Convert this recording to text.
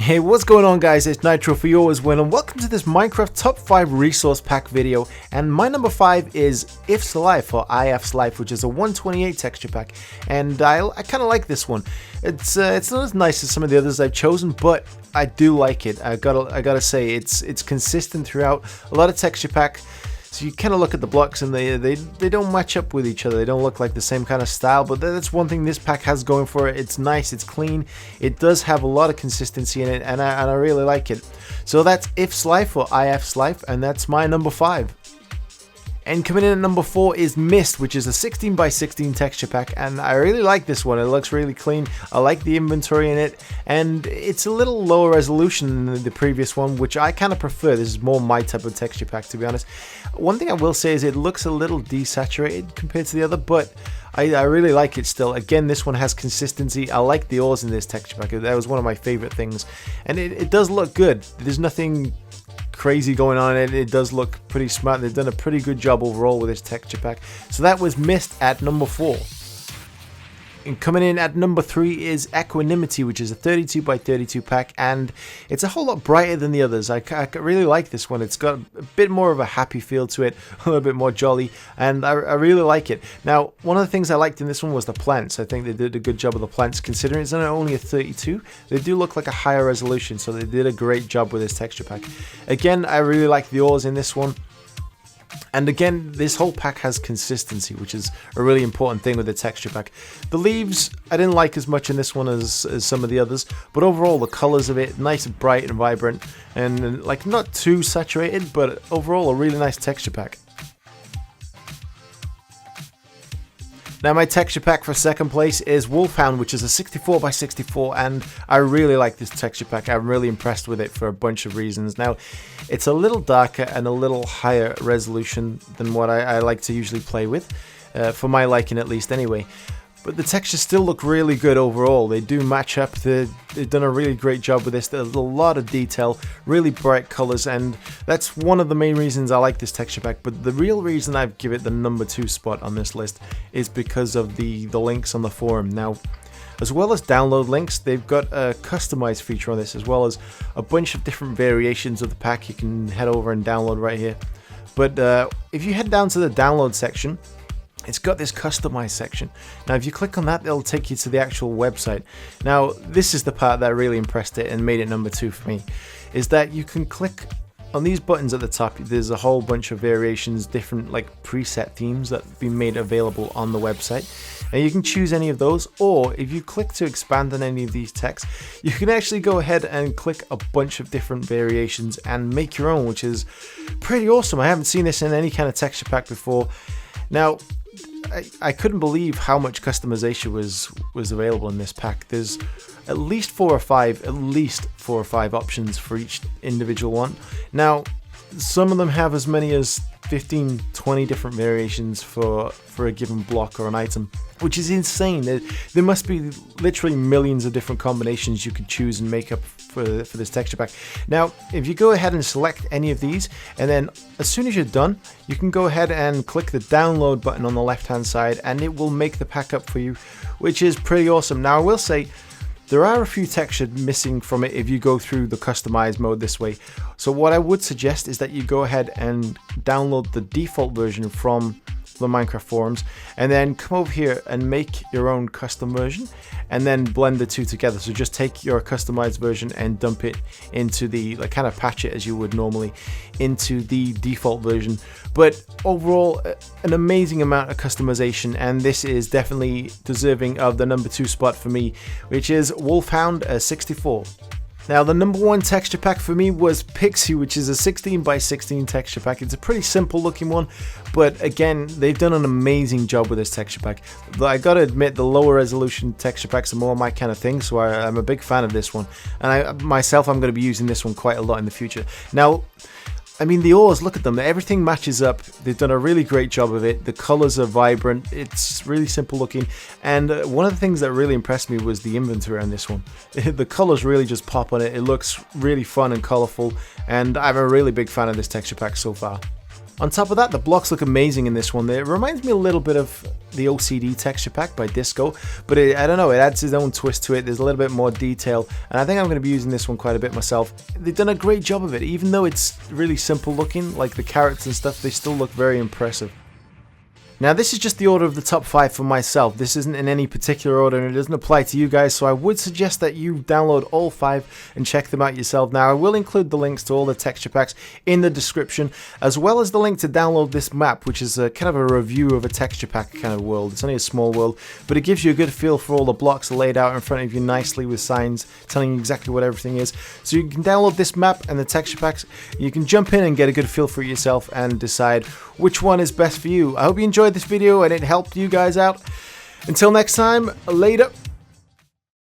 Hey, what's going on guys, it's Nitro for YouAlwaysWin and welcome to this Minecraft Top 5 Resource Pack video, and my number 5 is Ifs Life, or Ifs Life, which is a 128 texture pack, and I kind of like this one. It's not as nice as some of the others I've chosen, but I do like it. I gotta say, it's consistent throughout. A lot of texture pack, so you kind of look at the blocks and they don't match up with each other. They don't look like the same kind of style, but that's one thing this pack has going for it. It's nice, it's clean, it does have a lot of consistency in it, and I really like it. So that's Ifs Life, or Ifs Life, and that's my number 5. And coming in at number 4 is Mist, which is a 16x16 texture pack, and I really like this one. It looks really clean. I like the inventory in it, and it's a little lower resolution than the previous one, which I kind of prefer. This is more my type of texture pack, to be honest. One thing I will say is it looks a little desaturated compared to the other, but I really like it still. Again, this one has consistency. I like the ores in this texture pack. That was one of my favorite things, and it does look good. There's nothing crazy going on in it. It does look pretty smart. They've done a pretty good job overall with this texture pack. So that was Mist at number 4. And coming in at number 3 is Equanimity, which is a 32x32 pack, and it's a whole lot brighter than the others. I really like this one. It's got a bit more of a happy feel to it, a little bit more jolly, and I really like it. Now, one of the things I liked in this one was the plants. I think they did a good job of the plants, considering it's only a 32. They do look like a higher resolution, so they did a great job with this texture pack. Again, I really like the ores in this one. And again, this whole pack has consistency, which is a really important thing with the texture pack. The leaves, I didn't like as much in this one as some of the others, but overall the colors of it, nice and bright and vibrant, and like not too saturated, but overall a really nice texture pack. Now my texture pack for second place is Wolfhound, which is a 64x64, and I really like this texture pack. I'm really impressed with it for a bunch of reasons. Now, it's a little darker and a little higher resolution than what I like to usually play with, for my liking at least anyway. But the textures still look really good overall. They do match up. They've done a really great job with this. There's a lot of detail, really bright colors, and that's one of the main reasons I like this texture pack. But the real reason I've given it the number 2 spot on this list is because of the links on the forum. Now, as well as download links, they've got a customized feature on this, as well as a bunch of different variations of the pack you can head over and download right here. But if you head down to the download section, it's got this customized section. Now if you click on that, it'll take you to the actual website. Now this is the part that really impressed it and made it number 2 for me, is that you can click on these buttons at the top. There's a whole bunch of variations, different like preset themes that have been made available on the website, and you can choose any of those, or if you click to expand on any of these texts, you can actually go ahead and click a bunch of different variations and make your own, which is pretty awesome. I haven't seen this in any kind of texture pack before. Now, I couldn't believe how much customization was available in this pack. There's at least four or five options for each individual one. Now, some of them have as many as 15, 20 different variations for a given block or an item, which is insane. There must be literally millions of different combinations you could choose and make up for this texture pack. Now, if you go ahead and select any of these, and then as soon as you're done, you can go ahead and click the download button on the left hand side, and it will make the pack up for you, which is pretty awesome. Now, I will say, there are a few textures missing from it if you go through the customized mode this way. So what I would suggest is that you go ahead and download the default version from the Minecraft forums, and then come over here and make your own custom version, and then blend the two together. So just take your customized version and dump it into the, like, kind of patch it as you would normally into the default version. But overall, an amazing amount of customization, and this is definitely deserving of the number 2 spot for me, which is Wolfhound 64. Now, the number 1 texture pack for me was Pixie, which is a 16x16 texture pack. It's a pretty simple looking one, but again, they've done an amazing job with this texture pack. I gotta admit, the lower resolution texture packs are more my kind of thing, so I'm a big fan of this one. And I'm going to be using this one quite a lot in the future. Now, I mean, the ores, look at them, everything matches up. They've done a really great job of it. The colors are vibrant, it's really simple looking, and one of the things that really impressed me was the inventory on this one. The colors really just pop on it. It looks really fun and colorful, and I'm a really big fan of this texture pack so far. On top of that, the blocks look amazing in this one. It reminds me a little bit of the OCD texture pack by Disco, but I don't know, it adds its own twist to it. There's a little bit more detail, and I think I'm going to be using this one quite a bit myself. They've done a great job of it. Even though it's really simple looking, like the carrots and stuff, they still look very impressive. Now this is just the order of the top 5 for myself. This isn't in any particular order and it doesn't apply to you guys, so I would suggest that you download all 5 and check them out yourself. Now I will include the links to all the texture packs in the description, as well as the link to download this map, which is a kind of a review of a texture pack kind of world. It's only a small world, but it gives you a good feel for all the blocks laid out in front of you nicely with signs telling you exactly what everything is. So you can download this map and the texture packs. You can jump in and get a good feel for it yourself and decide which one is best for you. I hope you enjoyed this video and it helped you guys out. Until next time, later.